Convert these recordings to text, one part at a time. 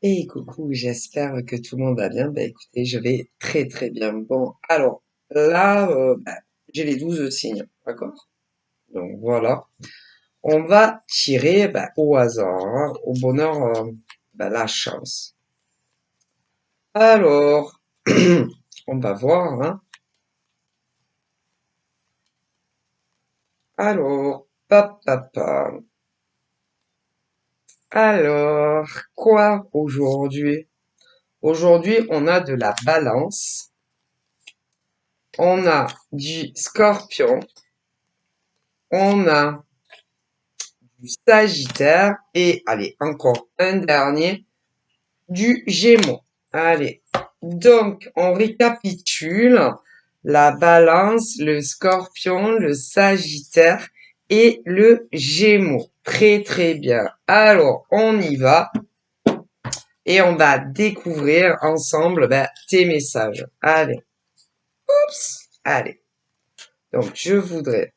Et coucou, j'espère que tout le monde va bien. Bah écoutez, je vais très très bien. Bon, alors là, j'ai les 12 signes, d'accord? Donc voilà. On va tirer au hasard, hein, au bonheur, la chance. Alors, on va voir, hein. Alors, papa. Alors, quoi aujourd'hui? Aujourd'hui, on a de la balance, on a du scorpion, on a du Sagittaire et, allez, encore un dernier, du Gémeaux. Allez, donc on récapitule la Balance, le Scorpion, le Sagittaire et le Gémeaux. Très très bien. Alors, on y va et on va découvrir ensemble tes messages. Allez, oups, allez. Donc, je voudrais,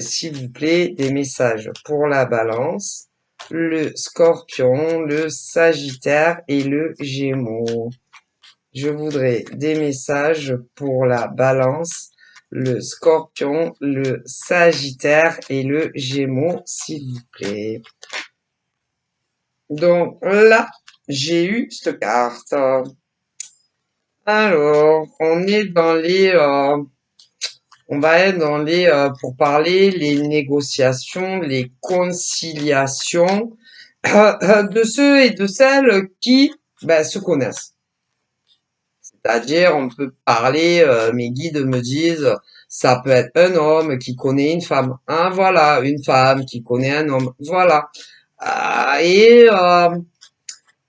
s'il vous plaît, des messages pour la Balance, le Scorpion, le Sagittaire et le Gémeaux. Je voudrais des messages pour la Balance, le Scorpion, le Sagittaire et le Gémeaux, s'il vous plaît. Donc là, j'ai eu cette carte. Alors, on va être dans pour parler les négociations, les conciliations de ceux et de celles qui se connaissent. C'est-à-dire, on peut parler, mes guides me disent, ça peut être un homme qui connaît une femme. Hein, voilà, une femme qui connaît un homme. Voilà. Et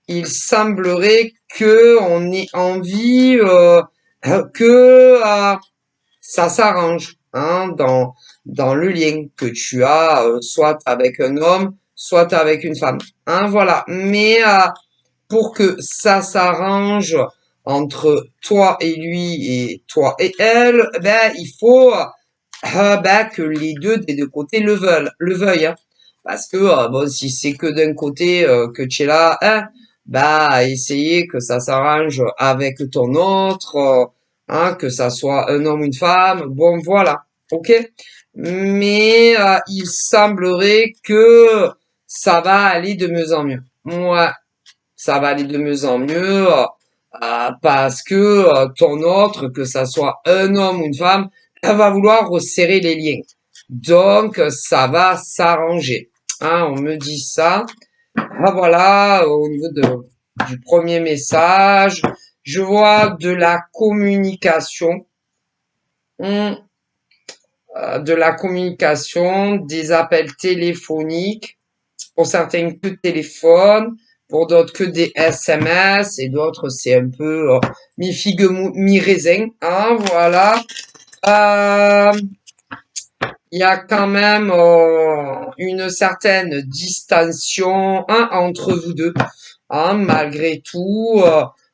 il semblerait que on ait envie que ça s'arrange hein, dans le lien que tu as, soit avec un homme, soit avec une femme. Hein, voilà. Mais pour que ça s'arrange entre toi et lui et toi et elle, il faut que les deux des deux côtés le veuillent. Hein. Parce que bon, si c'est que d'un côté que tu es là, hein, essayer que ça s'arrange avec ton autre, hein, que ça soit un homme ou une femme. Bon, voilà, ok. Mais il semblerait que ça va aller de mieux en mieux. Moi, ça va aller de mieux en mieux parce que ton autre, que ça soit un homme ou une femme, elle va vouloir resserrer les liens. Donc, ça va s'arranger. Hein, on me dit ça. Ah, voilà, au niveau du premier message, je vois de la communication, des appels téléphoniques, pour certains que téléphone, pour d'autres que des SMS et d'autres c'est un peu mi-figue mi-raisin, hein, voilà. Il y a quand même une certaine distension hein, entre vous deux, hein, malgré tout,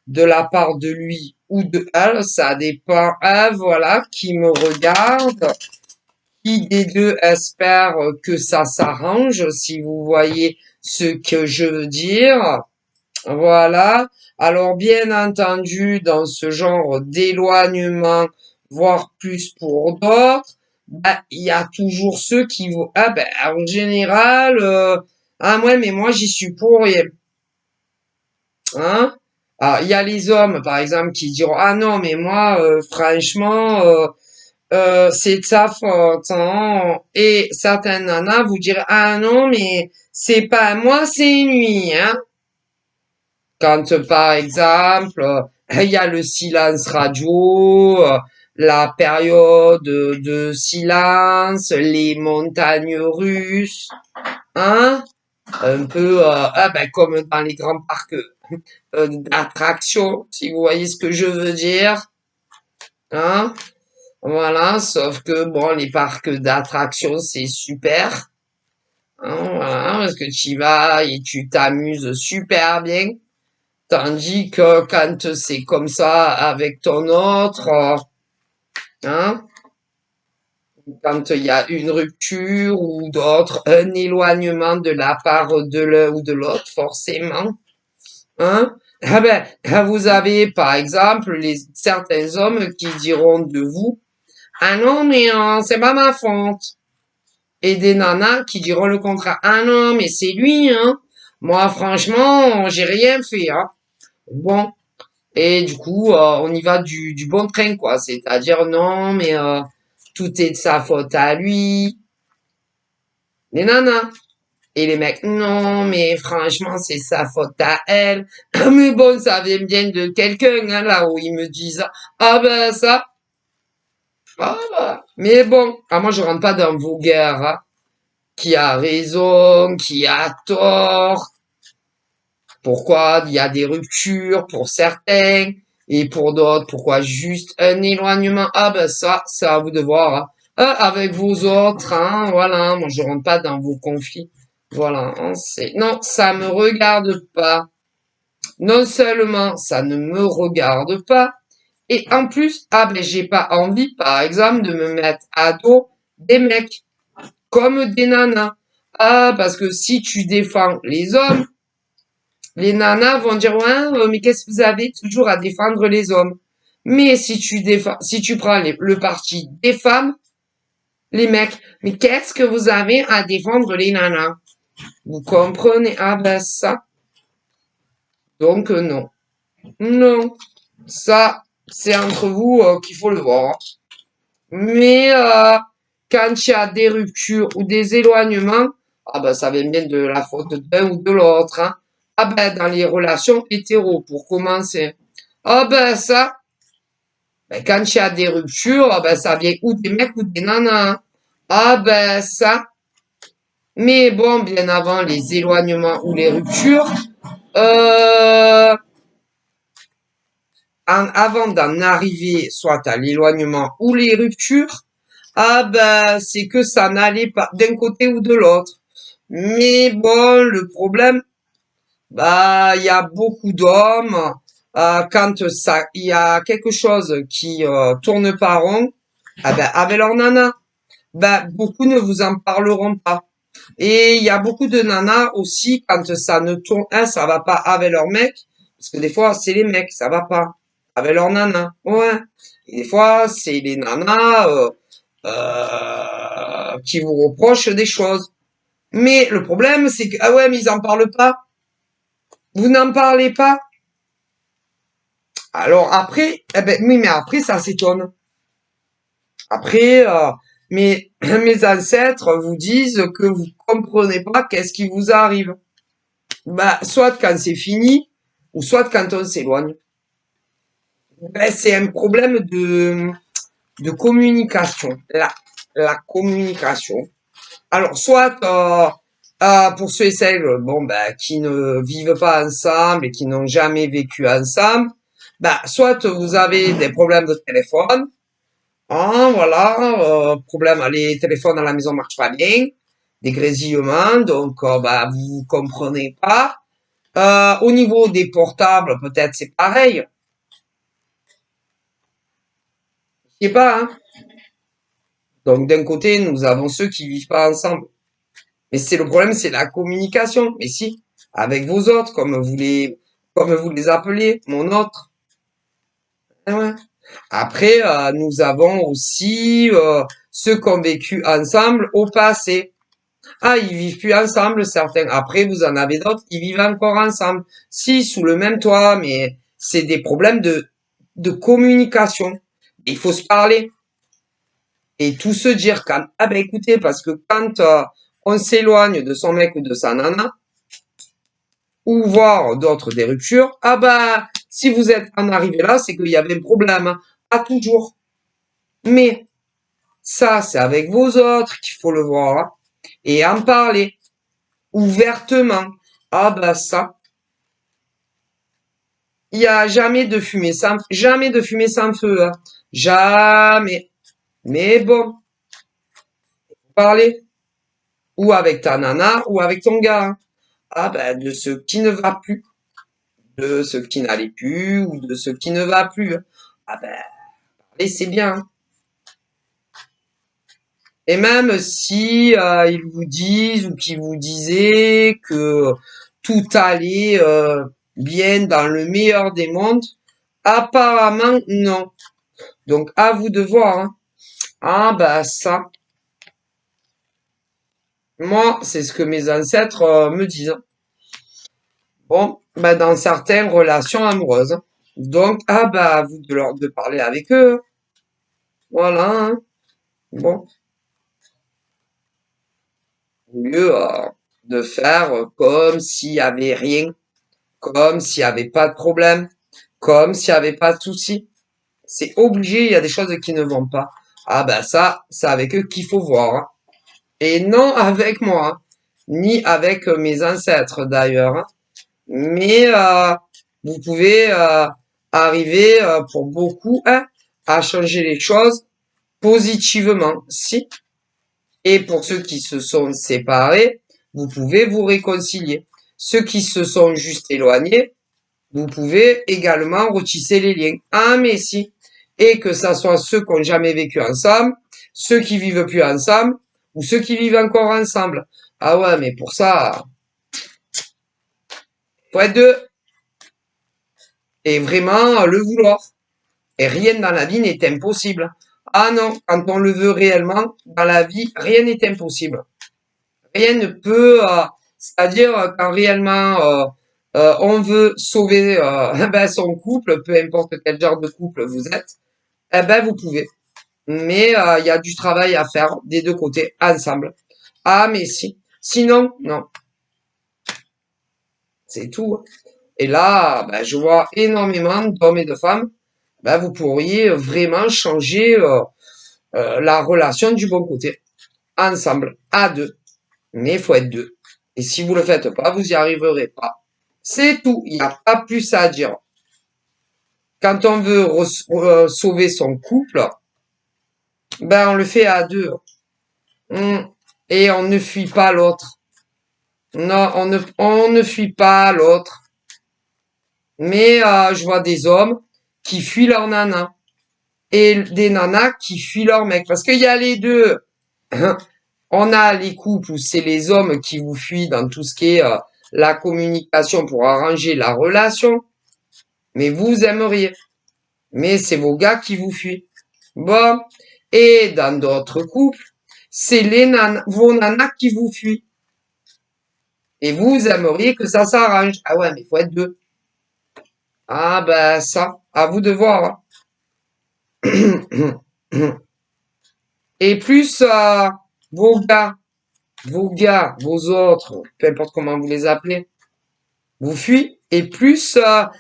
de la part de lui ou de elle, ça dépend, hein, voilà, qui me regarde, qui des deux espère que ça s'arrange, si vous voyez ce que je veux dire. Voilà. Alors, bien entendu, dans ce genre d'éloignement, voire plus pour d'autres, il y a toujours ceux qui vont, en général, ouais, mais moi, j'y suis pour rien. Hein? Alors, il y a les hommes, par exemple, qui diront, ah non, mais moi, franchement, c'est de sa faute, hein. Et certaines nanas vous direz, ah non, mais c'est pas moi, c'est lui, hein. Quand, par exemple, il y a le silence radio, la période de silence, les montagnes russes, hein, un peu, comme dans les grands parcs d'attractions, si vous voyez ce que je veux dire, hein. Voilà, sauf que bon, les parcs d'attractions, c'est super, hein, voilà, parce que tu y vas et tu t'amuses super bien. Tandis que quand c'est comme ça avec ton autre, hein, quand il y a une rupture ou d'autre, un éloignement de la part de l'un ou de l'autre, forcément, Hein? Ah ben, vous avez, par exemple, certains hommes qui diront de vous, ah non, mais c'est pas ma faute. Et des nanas qui diront le contraire, ah non, mais c'est lui, hein. Moi, franchement, j'ai rien fait, hein. Bon. Et du coup, on y va du bon train, quoi. C'est-à-dire, non, mais tout est de sa faute à lui. Les nanas. Et les mecs, non, mais franchement, c'est sa faute à elle. Mais bon, ça vient bien de quelqu'un, hein, là où ils me disent, ah ben ça, ah ben. Mais bon, moi je rentre pas dans vos guerres, hein. Qui a raison, qui a tort, pourquoi il y a des ruptures pour certains, et pour d'autres, pourquoi juste un éloignement. Ah ben ça, c'est à vous de voir, hein. Avec vos autres, hein, voilà, moi je rentre pas dans vos conflits. Voilà, hein, non, ça me regarde pas. Non seulement ça ne me regarde pas, et en plus, ah ben j'ai pas envie, par exemple, de me mettre à dos des mecs comme des nanas. Ah, parce que si tu défends les hommes, les nanas vont dire ouais, mais qu'est-ce que vous avez toujours à défendre les hommes? Mais si tu prends le parti des femmes, les mecs, mais qu'est-ce que vous avez à défendre les nanas? Vous comprenez? Ah ben ça. Donc non. Non. Ça, c'est entre vous qu'il faut le voir. Mais quand il y a des ruptures ou des éloignements, ah ben ça vient bien de la faute d'un ou de l'autre, hein. Ah ben dans les relations hétéro, pour commencer. Ah ben ça, ben, quand il y a des ruptures, ah ben ça vient ou des mecs ou des nanas, hein. Ah ben ça. Mais bon, bien avant les éloignements ou les ruptures, euh, avant d'en arriver soit à l'éloignement ou les ruptures, ah ben c'est que ça n'allait pas d'un côté ou de l'autre. Mais bon, le problème, bah il y a beaucoup d'hommes quand ça, il y a quelque chose qui tourne pas rond, ah ben avec leur nana, ben beaucoup ne vous en parleront pas. Et il y a beaucoup de nanas aussi quand ça ne tourne, ça va pas avec leur mec, parce que des fois c'est les mecs, ça va pas avec leur nana, ouais. Et des fois c'est les nanas qui vous reprochent des choses. Mais le problème c'est que ah ouais mais ils en parlent pas. Vous n'en parlez pas. Alors après, eh ben oui mais après ça s'étonne. Après, mes ancêtres vous disent que vous comprenez pas qu'est-ce qui vous arrive. Bah, soit quand c'est fini, ou soit quand on s'éloigne. Ben, c'est un problème de communication. La communication. Alors, soit pour ceux et celles bon, ben, qui ne vivent pas ensemble et qui n'ont jamais vécu ensemble, ben, soit vous avez des problèmes de téléphone, hein, voilà, problème, les téléphones à la maison marchent pas bien, des grésillements, donc bah, vous comprenez pas. Au niveau des portables, peut-être c'est pareil. Je sais pas, hein. Donc d'un côté, nous avons ceux qui vivent pas ensemble. Mais c'est le problème, c'est la communication. Mais si, avec vos autres, comme vous les appelez, mon autre. Ah ouais. Après, nous avons aussi ceux qui ont vécu ensemble au passé. Ah, ils vivent plus ensemble, certains. Après, vous en avez d'autres qui vivent encore ensemble. Si, sous le même toit, mais c'est des problèmes de communication. Il faut se parler et tout se dire quand, ah ben écoutez, parce que quand on s'éloigne de son mec ou de sa nana, ou voir d'autres des ruptures, ah bah, si vous êtes en arrivé là, c'est qu'il y avait un problème. Hein. Pas toujours. Mais ça, c'est avec vos autres qu'il faut le voir. Hein. Et en parler ouvertement. Ah bah ça, il y a jamais de fumée sans feu. Hein. Jamais. Mais bon, parler. Ou avec ta nana, ou avec ton gars. Hein. Ah ben, de ce qui ne va plus. De ce qui n'allait plus, ou de ce qui ne va plus. Hein. Ah ben, parler, c'est bien. Hein. Et même si ils vous disent ou qu'ils vous disaient que tout allait bien dans le meilleur des mondes? Apparemment, non. Donc, à vous de voir, hein. Ah, bah, ça. Moi, c'est ce que mes ancêtres me disent. Bon, bah, dans certaines relations amoureuses. Donc, ah, bah, à vous de parler avec eux. Voilà, hein. Bon, au lieu de faire comme s'il y avait rien, comme s'il y avait pas de problème, comme s'il y avait pas de souci. C'est obligé, il y a des choses qui ne vont pas. Ah ben ça, c'est avec eux qu'il faut voir, hein. Et non avec moi, hein. Ni avec mes ancêtres d'ailleurs, hein. Mais vous pouvez arriver pour beaucoup, hein, à changer les choses positivement. Si. Et pour ceux qui se sont séparés, vous pouvez vous réconcilier. Ceux qui se sont juste éloignés, vous pouvez également retisser les liens. Ah, mais si. Et que ça soit ceux qui n'ont jamais vécu ensemble, ceux qui vivent plus ensemble, ou ceux qui vivent encore ensemble. Ah ouais, mais pour ça, faut être deux. Et vraiment le vouloir. Et rien dans la vie n'est impossible. Ah non, quand on le veut réellement, dans la vie, rien n'est impossible. Rien ne peut, c'est-à-dire quand réellement on veut sauver ben, son couple, peu importe quel genre de couple vous êtes, eh ben vous pouvez. Mais il y a du travail à faire des deux côtés, ensemble. Ah mais si. Sinon, non. C'est tout, hein. Et là, ben, je vois énormément d'hommes et de femmes. Ben, vous pourriez vraiment changer la relation du bon côté, ensemble, à deux. Mais il faut être deux. Et si vous le faites pas, vous y arriverez pas. C'est tout. Il n'y a pas plus à dire. Quand on veut sauver son couple, ben on le fait à deux. Hmm. Et on ne fuit pas l'autre. Non, on ne fuit pas l'autre. Mais je vois des hommes qui fuient leur nana et des nanas qui fuient leur mec. Parce qu'il y a les deux. On a les couples où c'est les hommes qui vous fuient dans tout ce qui est la communication pour arranger la relation. Mais vous aimeriez. Mais c'est vos gars qui vous fuient. Bon. Et dans d'autres couples, c'est vos nanas qui vous fuient. Et vous aimeriez que ça s'arrange. Ah ouais, mais il faut être deux. Ah ben ça, à vous de voir, hein. Et plus vos vos autres, peu importe comment vous les appelez, vous fuient, et plus ça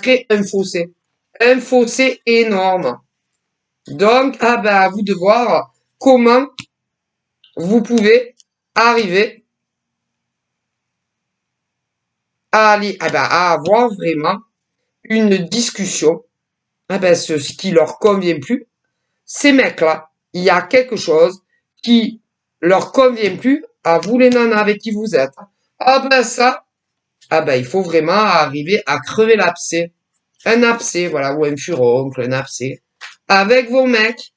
crée un fossé. Un fossé énorme. Donc, ah ben, à vous de voir comment vous pouvez arriver à aller, ah ben, à avoir vraiment une discussion. Ah ben, ce qui leur convient plus, ces mecs-là, il y a quelque chose qui leur convient plus à vous les nanas avec qui vous êtes. Ah ben ça, ah ben il faut vraiment arriver à crever l'abcès. Un abcès, voilà, ou un furoncle, un abcès. Avec vos mecs.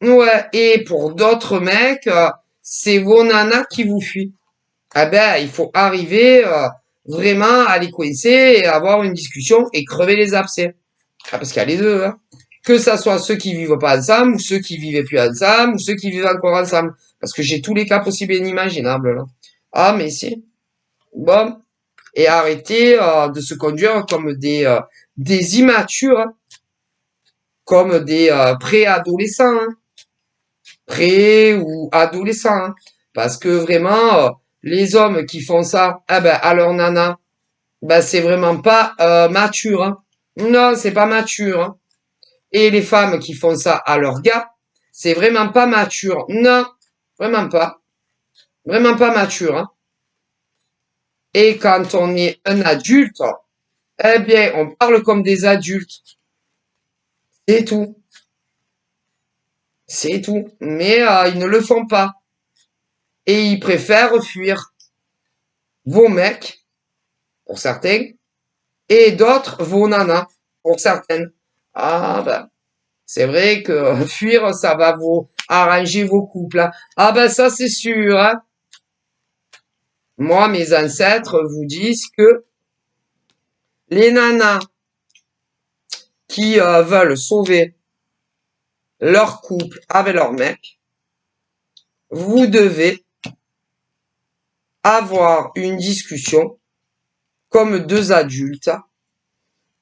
Ouais, et pour d'autres mecs, c'est vos nanas qui vous fuient. Ah ben, il faut arriver vraiment à les coincer et avoir une discussion et crever les abcès. Ah, parce qu'il y a les deux, hein. Que ça soit ceux qui vivent pas ensemble, ou ceux qui vivaient plus ensemble, ou ceux qui vivent encore ensemble. Parce que j'ai tous les cas possibles et inimaginables, là. Ah, mais si. Bon. Et arrêtez de se conduire comme des immatures, hein, comme des préadolescents, hein, pré ou adolescents, hein. Parce que vraiment, les hommes qui font ça, ah ben, à leur nana, ben, c'est vraiment pas mature, hein. Non, c'est pas mature, hein. Et les femmes qui font ça à leur gars, c'est vraiment pas mature. Non, vraiment pas. Vraiment pas mature, hein. Et quand on est un adulte, eh bien, on parle comme des adultes. C'est tout. C'est tout. Mais ils ne le font pas. Et ils préfèrent fuir vos mecs, pour certains, et d'autres, vos nanas, pour certaines. Ah ben, c'est vrai que fuir, ça va vous arranger vos couples, hein. Ah ben ça, c'est sûr, hein. Moi, mes ancêtres vous disent que les nanas qui veulent sauver leur couple avec leur mec, vous devez avoir une discussion comme deux adultes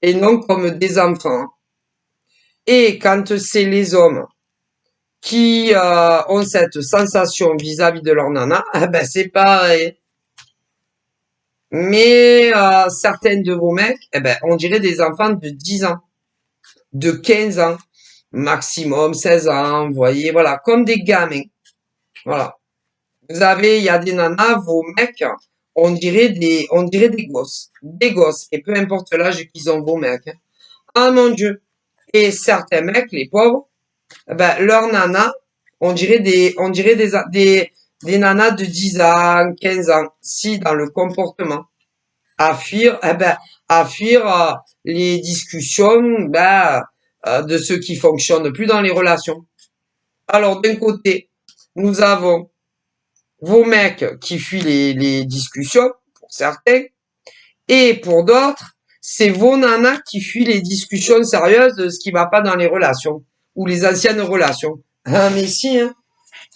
et non comme des enfants. Et quand c'est les hommes qui ont cette sensation vis-à-vis de leur nana, ben c'est pareil. Mais certains de vos mecs, eh ben, on dirait des enfants de 10 ans, de 15 ans, maximum 16 ans, vous voyez, voilà, comme des gamins. Voilà. Il y a des nanas, vos mecs, on dirait des gosses, et peu importe l'âge qu'ils ont vos mecs. Ah mon Dieu. Et certains mecs, les pauvres, ben, leurs nanas, on dirait des nanas de 10 ans, 15 ans, si dans le comportement. À fuir, eh ben, à fuir les discussions, ben, de ceux qui fonctionnent plus dans les relations. Alors, d'un côté, nous avons vos mecs qui fuient les discussions, pour certains, et pour d'autres, c'est vos nanas qui fuient les discussions sérieuses de ce qui va pas dans les relations, ou les anciennes relations. Ah, mais si, hein.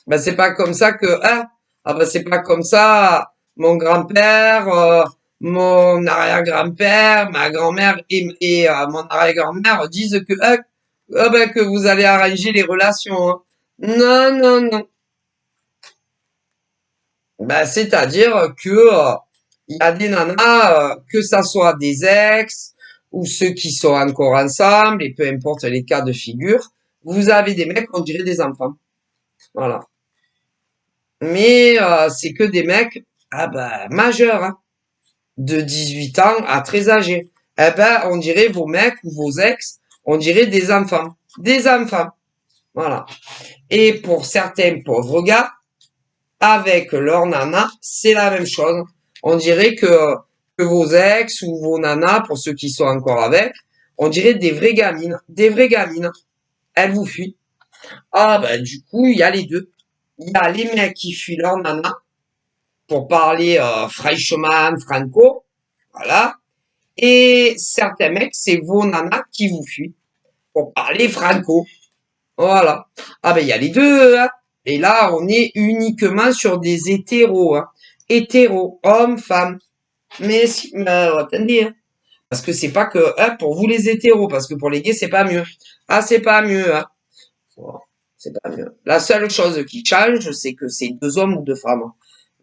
Ben, c'est pas comme ça que, hein. Ah, ben, c'est pas comme ça, mon grand-père, mon arrière-grand-père, ma grand-mère et mon arrière-grand-mère disent que, ah, ben, que vous allez arranger les relations, hein. Non, non, non. Ben, c'est-à-dire que il y a des nanas, que ça soit des ex ou ceux qui sont encore ensemble, et peu importe les cas de figure, vous avez des mecs, on dirait des enfants. Voilà. Mais c'est que des mecs ah ben, majeurs, hein, de 18 ans à très âgés. Eh ben, on dirait vos mecs ou vos ex, on dirait des enfants. Des enfants. Voilà. Et pour certains pauvres gars, avec leur nana, c'est la même chose. On dirait que vos ex ou vos nanas, pour ceux qui sont encore avec, on dirait des vraies gamines. Des vraies gamines. Elles vous fuient. Ah ben du coup, il y a les deux. Il y a les mecs qui fuient leur nana pour parler fraîchement, franco. Voilà. Et certains mecs, c'est vos nanas qui vous fuient pour parler franco. Voilà. Ah ben il y a les deux, hein. Et là, on est uniquement sur des hétéros, hein. Hétéros, hommes, femmes. Mais si, mais attendez, hein. Parce que c'est pas que, hein, pour vous les hétéros, parce que pour les gays, c'est pas mieux. Ah, c'est pas mieux, hein. Bon, c'est pas mieux. La seule chose qui change, c'est que c'est deux hommes ou deux femmes.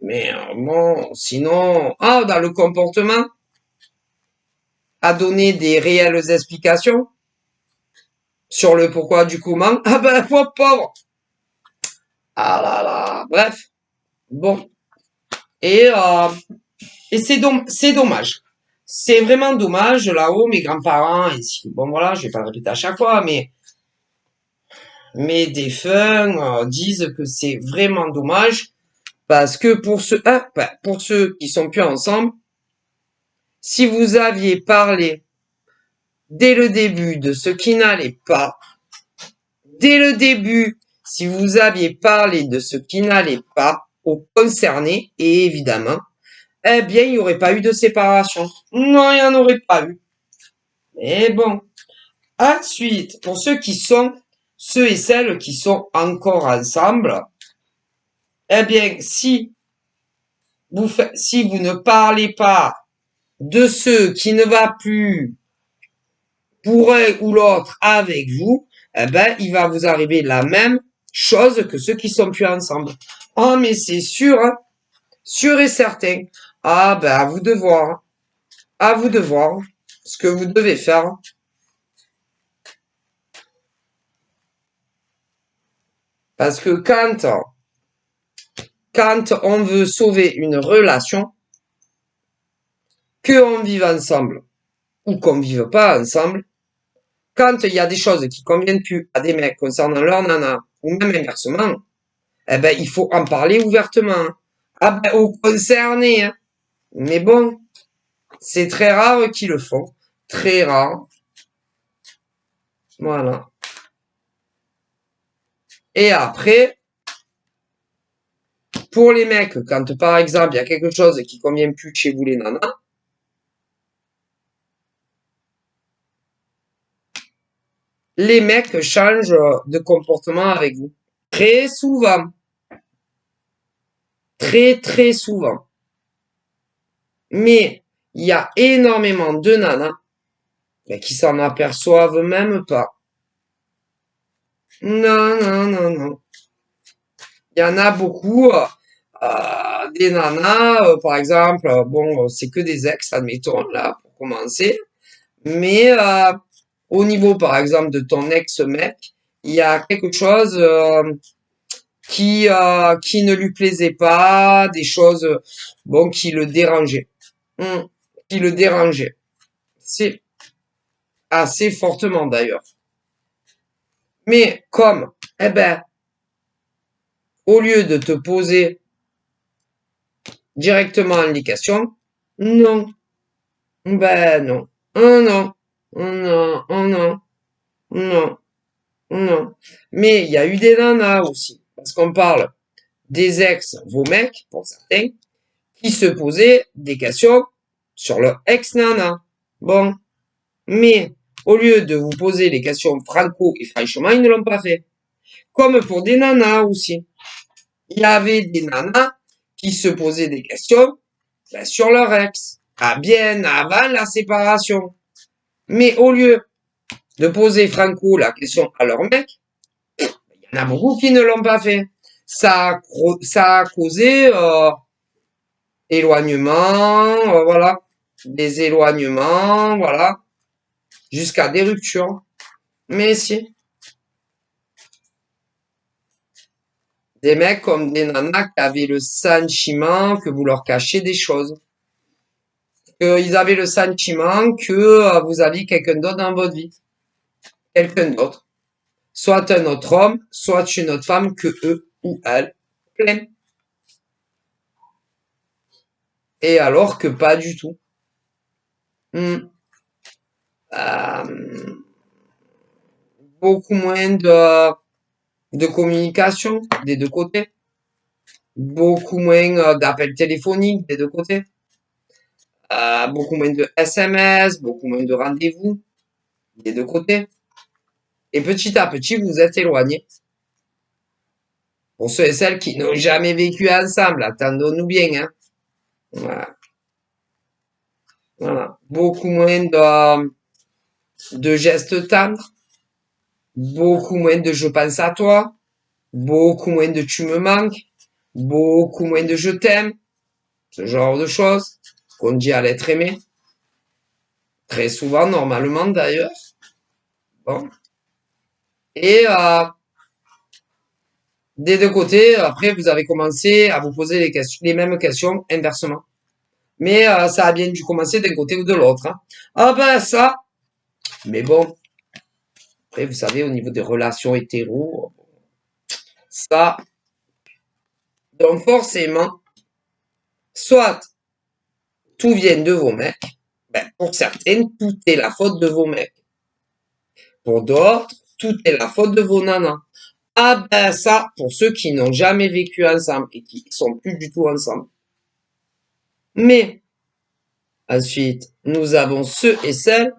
Mais bon, sinon, ah, dans le comportement, à donner des réelles explications sur le pourquoi du comment. Ah ben, pauvre. Ah là là. Bref. Bon. Et, euh, et c'est dommage. C'est vraiment dommage. Là-haut, mes grands-parents, ici, bon voilà, je vais pas le répéter à chaque fois, mais mes défunts disent que c'est vraiment dommage parce que pour ceux qui sont plus ensemble, si vous aviez parlé dès le début de ce qui n'allait pas, dès le début, si vous aviez parlé de ce qui n'allait pas aux concernés, et évidemment, eh bien, il n'y aurait pas eu de séparation. Non, il n'y en aurait pas eu. Mais bon. Ensuite, pour ceux et celles qui sont encore ensemble, eh bien, si vous ne parlez pas de ceux qui ne va plus pour un ou l'autre avec vous, eh ben, il va vous arriver la même chose que ceux qui sont plus ensemble. Oh, mais c'est sûr, hein, sûr et certain. Ah, ben, à vous de voir, hein. À vous de voir ce que vous devez faire. Parce que quand on veut sauver une relation, qu'on vive ensemble ou qu'on vive pas ensemble, quand il y a des choses qui conviennent plus à des mecs concernant leur nana, ou même inversement, eh ben, il faut en parler ouvertement. Ah ben, aux concernés, hein. Mais bon, c'est très rare qu'ils le font. Très rare. Voilà. Et après, pour les mecs, quand par exemple, il y a quelque chose qui convient plus de chez vous les nanas, les mecs changent de comportement avec vous. Très souvent. Très, très souvent. Mais il y a énormément de nanas qui s'en aperçoivent même pas. Non, non, non, non. Il y en a beaucoup, des nanas, par exemple, bon, c'est que des ex, admettons, là, pour commencer. Mais au niveau, par exemple, de ton ex-mec, il y a quelque chose qui ne lui plaisait pas, des choses, bon, qui le dérangeaient. Hmm, qui le dérangeaient. C'est assez fortement d'ailleurs. Mais comme, eh ben, au lieu de te poser directement les questions, non, ben non, oh non, oh non, oh non, non, non. Mais il y a eu des nanas aussi, parce qu'on parle des ex, vos mecs, pour certains, qui se posaient des questions sur leur ex-nana. Bon, mais au lieu de vous poser les questions franco et franchement, ils ne l'ont pas fait. Comme pour des nanas aussi. Il y avait des nanas qui se posaient des questions sur leur ex, bien avant la séparation. Mais au lieu de poser franco la question à leur mec, il y en a beaucoup qui ne l'ont pas fait. Ça a causé éloignement, voilà, des éloignements, voilà, jusqu'à des ruptures. Mais si, des mecs comme des nanas qui avaient le sentiment que vous leur cachez des choses. Qu'ils avaient le sentiment que vous aviez quelqu'un d'autre dans votre vie. Quelqu'un d'autre. Soit un autre homme, soit une autre femme que eux ou elles. Plein. Et alors que pas du tout. Hmm. Euh, beaucoup moins de communication des deux côtés. Beaucoup moins d'appels téléphoniques des deux côtés. Beaucoup moins de SMS, beaucoup moins de rendez-vous des deux côtés. Et petit à petit, vous êtes éloignés. Pour ceux et celles qui n'ont jamais vécu ensemble, attendons-nous bien, hein. Voilà. Voilà. Beaucoup moins de gestes tendres, beaucoup moins de je pense à toi, beaucoup moins de tu me manques, beaucoup moins de je t'aime, ce genre de choses qu'on dit à l'être aimé, très souvent, normalement d'ailleurs. Bon. Et des deux côtés, après, vous avez commencé à vous poser les mêmes questions inversement. Mais ça a bien dû commencer d'un côté ou de l'autre, hein. Ah ben ça, mais bon, après, vous savez, au niveau des relations hétéro, ça, donc forcément, soit tout vient de vos mecs, ben, pour certaines, tout est la faute de vos mecs. Pour d'autres, tout est la faute de vos nanas. Ah ben ça, pour ceux qui n'ont jamais vécu ensemble et qui sont plus du tout ensemble. Mais ensuite, nous avons ceux et celles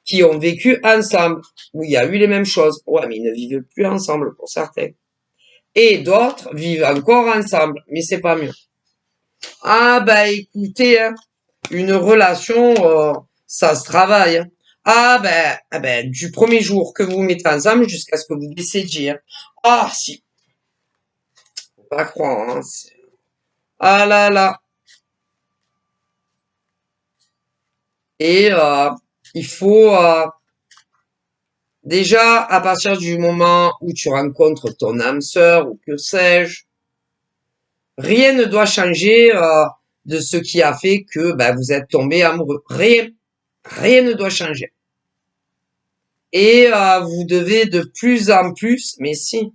qui ont vécu ensemble, où il y a eu les mêmes choses. Ouais, mais ils ne vivent plus ensemble pour certains. Et d'autres vivent encore ensemble, mais c'est pas mieux. Ah bah écoutez, hein, une relation, ça se travaille, hein. Ah ben, du premier jour que vous vous mettez ensemble jusqu'à ce que vous décédiez, hein. Ah si, faut pas croire, hein. Ah là là. Et il faut déjà à partir du moment où tu rencontres ton âme sœur ou que sais-je, rien ne doit changer de ce qui a fait que ben, vous êtes tombé amoureux. Rien, rien ne doit changer. Et vous devez de plus en plus, mais si,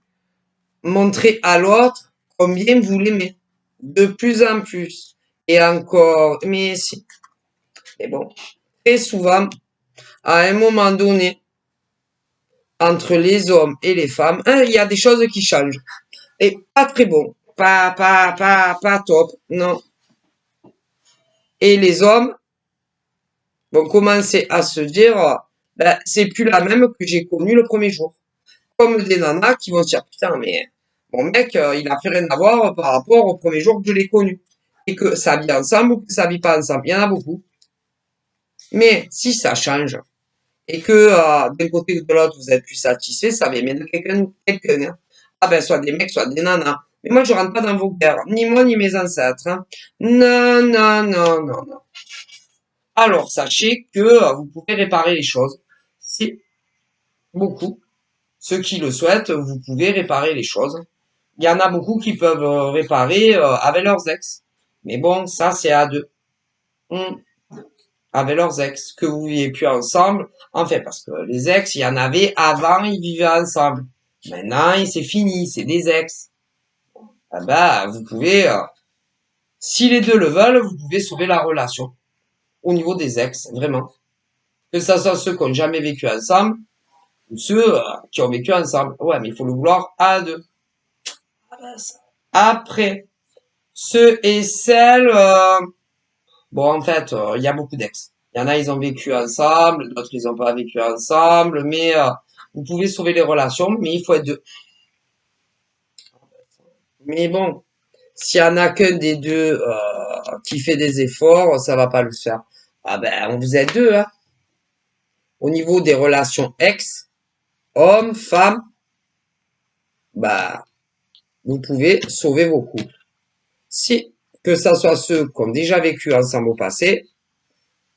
montrer à l'autre combien vous l'aimez. De plus en plus. Et encore, mais si. Mais bon, très souvent, à un moment donné, entre les hommes et les femmes, hein, il y a des choses qui changent. Et pas très bon. Pas top. Non. Et les hommes vont commencer à se dire, ben, c'est plus la même que j'ai connue le premier jour. Comme des nanas qui vont se dire, putain, mais mon mec, il a plus rien à voir par rapport au premier jour que je l'ai connu. Et que ça vit ensemble ou que ça vit pas ensemble. Il y en a beaucoup. Mais si ça change, et que d'un côté ou de l'autre, vous êtes plus satisfait, ça vient bien de quelqu'un. Hein. Ah ben, soit des mecs, soit des nanas. Mais moi, je rentre pas dans vos guerres. Ni moi, ni mes ancêtres. Hein. Non, non, non, non, non. Alors, sachez que vous pouvez réparer les choses. Si, beaucoup. Ceux qui le souhaitent, vous pouvez réparer les choses. Il y en a beaucoup qui peuvent réparer avec leurs ex. Mais bon, ça, c'est à deux. Hmm. Avec leurs ex, que vous viviez plus ensemble. En fait, parce que les ex, il y en avait avant, ils vivaient ensemble. Maintenant, c'est fini, c'est des ex. Ah bah, vous pouvez, si les deux le veulent, vous pouvez sauver la relation. Au niveau des ex, vraiment. Que ça soit ceux qui n'ont jamais vécu ensemble, ou ceux qui ont vécu ensemble. Ouais, mais il faut le vouloir à deux. Après, ceux et celles, bon, en fait, il y a beaucoup d'ex. Il y en a, ils ont vécu ensemble, d'autres, ils n'ont pas vécu ensemble, mais vous pouvez sauver les relations, mais il faut être deux. Mais bon, s'il y en a qu'un des deux qui fait des efforts, ça va pas le faire. Ah ben, on vous aide deux, hein. Au niveau des relations ex, homme, femme, bah, vous pouvez sauver vos couples. Si, que ça soit ceux qui ont déjà vécu ensemble au passé,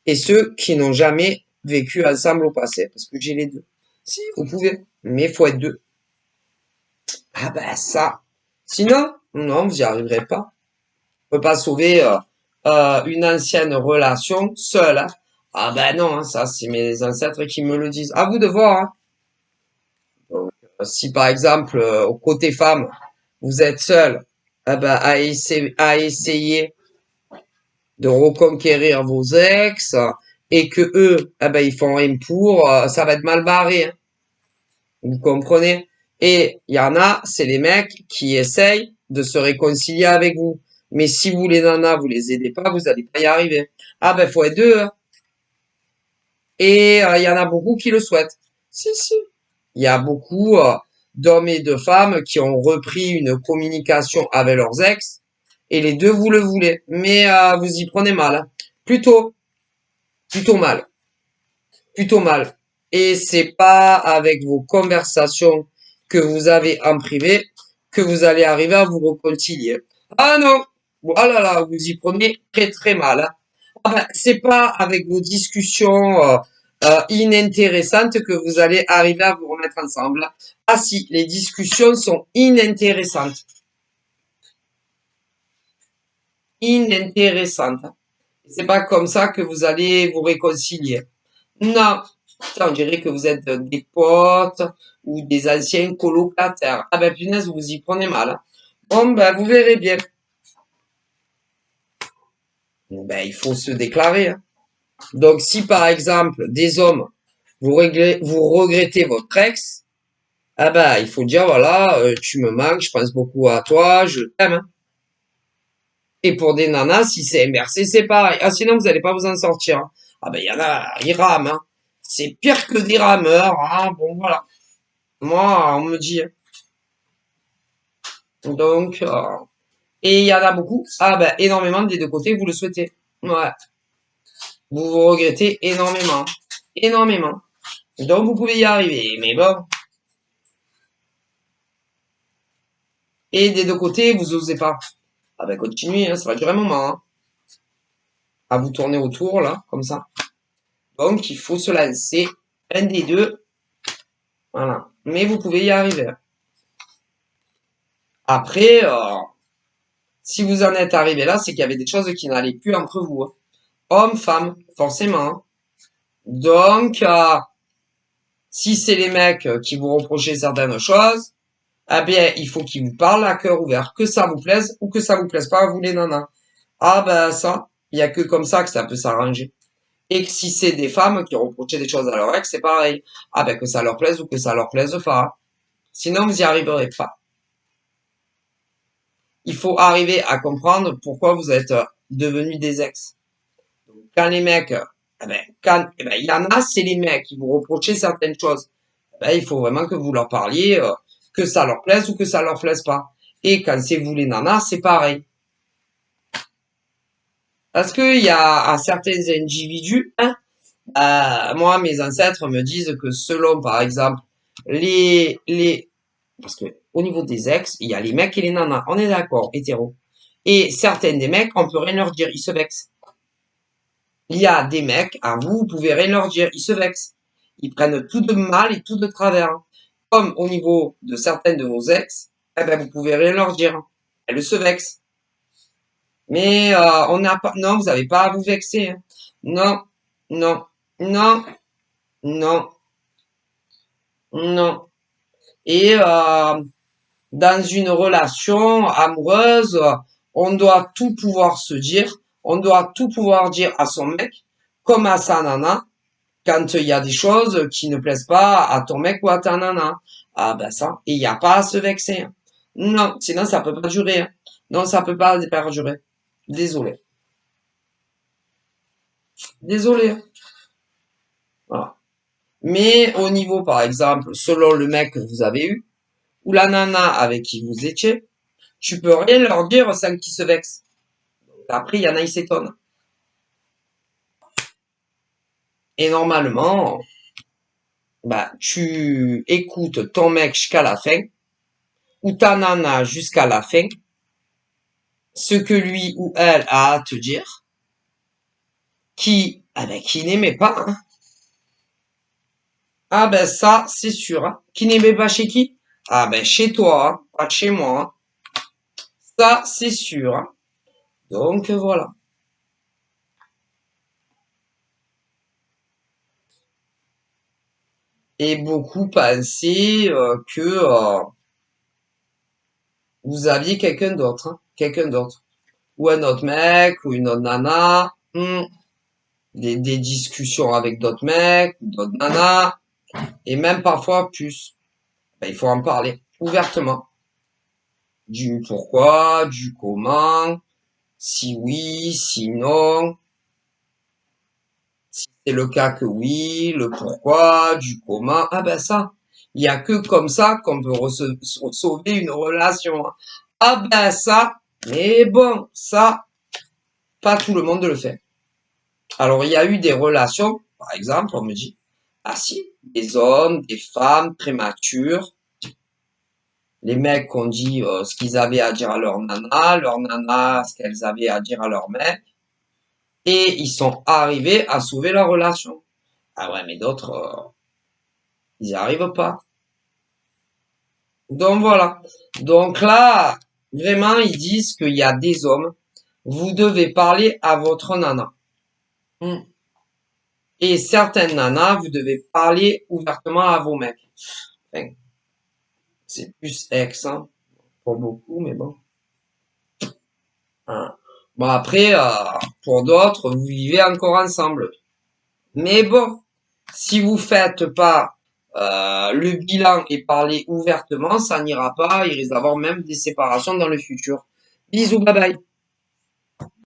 et ceux qui n'ont jamais vécu ensemble au passé, parce que j'ai les deux. Si, vous pouvez, mais il faut être deux. Ah ben ça. Sinon, non, vous n'y arriverez pas. On peut pas sauver une ancienne relation seule. Hein. Ah ben non, hein, ça c'est mes ancêtres qui me le disent. À vous de voir. Hein. Donc, si par exemple, au côté femme, vous êtes seul, eh ben, à essayer de reconquérir vos ex et que eux, eh ben, ils font rien pour, ça va être mal barré. Hein. Vous comprenez? Et il y en a, c'est les mecs qui essayent de se réconcilier avec vous. Mais si vous, les nanas, vous les aidez pas, vous n'allez pas y arriver. Ah ben, faut être deux. Hein. Et il y en a beaucoup qui le souhaitent. Si, si. Il y a beaucoup d'hommes et de femmes qui ont repris une communication avec leurs ex. Et les deux, vous le voulez. Mais vous y prenez mal. Hein. Plutôt, plutôt mal. Plutôt mal. Et c'est pas avec vos conversations que vous avez en privé que vous allez arriver à vous réconcilier. Ah non! Oh là là, vous y prenez très très mal. Hein. Ah ben, c'est pas avec vos discussions inintéressantes que vous allez arriver à vous remettre ensemble. Ah si, les discussions sont inintéressantes. Inintéressantes. C'est pas comme ça que vous allez vous réconcilier. Non, ça, on dirait que vous êtes des potes ou des anciens colocataires. Ah ben punaise, vous y prenez mal. Hein. Bon ben vous verrez bien. Ben il faut se déclarer. Hein. Donc si par exemple des hommes vous regrettez votre ex, ah ben il faut dire voilà, tu me manques, je pense beaucoup à toi, je t'aime. Hein. Et pour des nanas, si c'est inversé, c'est pareil. Ah sinon vous allez pas vous en sortir. Hein. Ah ben il y en a, ils rament. Hein. C'est pire que des rameurs. Hein. Bon voilà. Moi, on me dit. Hein. Donc, et il y en a beaucoup. Ah ben, énormément des deux côtés, vous le souhaitez. Ouais. Vous vous regrettez énormément. Énormément. Donc, vous pouvez y arriver. Mais bon. Et des deux côtés, vous osez pas. Ah ben, continuez, hein, ça va durer un moment. Hein, à vous tourner autour, là, comme ça. Donc, il faut se lancer. Un des deux. Voilà. Mais vous pouvez y arriver. Après, si vous en êtes arrivé là, c'est qu'il y avait des choses qui n'allaient plus entre vous. Hein. Homme, femme, forcément. Hein. Donc, si c'est les mecs qui vous reprochaient certaines choses, eh bien, il faut qu'ils vous parlent à cœur ouvert, que ça vous plaise ou que ça vous plaise pas, vous les nanas. Ah ben ça, il y a que comme ça que ça peut s'arranger. Et que si c'est des femmes qui reprochaient des choses à leur ex, c'est pareil. Ah ben que ça leur plaise ou que ça leur plaise pas. Sinon, vous y arriverez pas. Il faut arriver à comprendre pourquoi vous êtes devenus des ex. Donc, quand les mecs, eh ben, Quand, eh ben, il y en a, c'est les mecs qui vous reprochaient certaines choses. Eh ben, il faut vraiment que vous leur parliez, que ça leur plaise ou que ça leur plaise pas. Et quand c'est vous les nanas, c'est pareil. Parce qu'il y a à certains individus, hein, moi, mes ancêtres me disent que selon, par exemple, parce que au niveau des ex, il y a les mecs et les nanas. On est d'accord, hétéro. Et certains des mecs, on peut rien leur dire, ils se vexent. Il y a des mecs, à vous, vous pouvez rien leur dire, ils se vexent. Ils prennent tout de mal et tout de travers. Comme au niveau de certaines de vos ex, eh ben, vous pouvez rien leur dire. Elles se vexent. Mais on n'a pas, non, vous n'avez pas à vous vexer, hein. Non, non, non, non, non. Et dans une relation amoureuse, on doit tout pouvoir se dire, on doit tout pouvoir dire à son mec, comme à sa nana, quand il y a des choses qui ne plaisent pas à ton mec ou à ta nana. Ah ben ça, et il n'y a pas à se vexer, hein. Non, sinon ça peut pas durer, hein. Non, ça peut pas perdurer. Désolé. Désolé, hein. Voilà. Mais au niveau, par exemple, selon le mec que vous avez eu, ou la nana avec qui vous étiez, tu peux rien leur dire sans qu'ils se vexent. Après, il y en a, ils s'étonnent. Et normalement, bah, tu écoutes ton mec jusqu'à la fin, ou ta nana jusqu'à la fin, ce que lui ou elle a à te dire, qui n'aimait pas, hein. Ah ben ça, c'est sûr, hein. Qui n'aimait pas chez qui? Ah ben chez toi, hein, pas chez moi, hein. Ça, c'est sûr, hein. Donc voilà. Et beaucoup pensaient que vous aviez quelqu'un d'autre, hein, quelqu'un d'autre. Ou un autre mec, ou une autre nana, des discussions avec d'autres mecs, d'autres nanas, et même parfois plus. Ben, il faut en parler ouvertement. Du pourquoi, du comment, si oui, si non, si c'est le cas que oui, le pourquoi, du comment. Ah ben ça, il y a que comme ça qu'on peut sauver une relation, hein. Ah ben ça, mais bon, ça, pas tout le monde le fait. Alors, il y a eu des relations, par exemple, on me dit, ah si, des hommes, des femmes prématures, les mecs ont dit ce qu'ils avaient à dire à leur nana ce qu'elles avaient à dire à leur mec, et ils sont arrivés à sauver leur relation. Ah ouais, mais d'autres, ils n'y arrivent pas. Donc voilà. Donc là, vraiment, ils disent qu'il y a des hommes, vous devez parler à votre nana. Hmm. Et certaines nanas, vous devez parler ouvertement à vos mecs. Enfin, c'est plus ex, hein, pour beaucoup, mais bon. Hein. Bon après, pour d'autres, vous vivez encore ensemble. Mais bon, si vous faites pas le bilan et parler ouvertement, ça n'ira pas. Il risque d'avoir même des séparations dans le futur. Bisous, bye bye.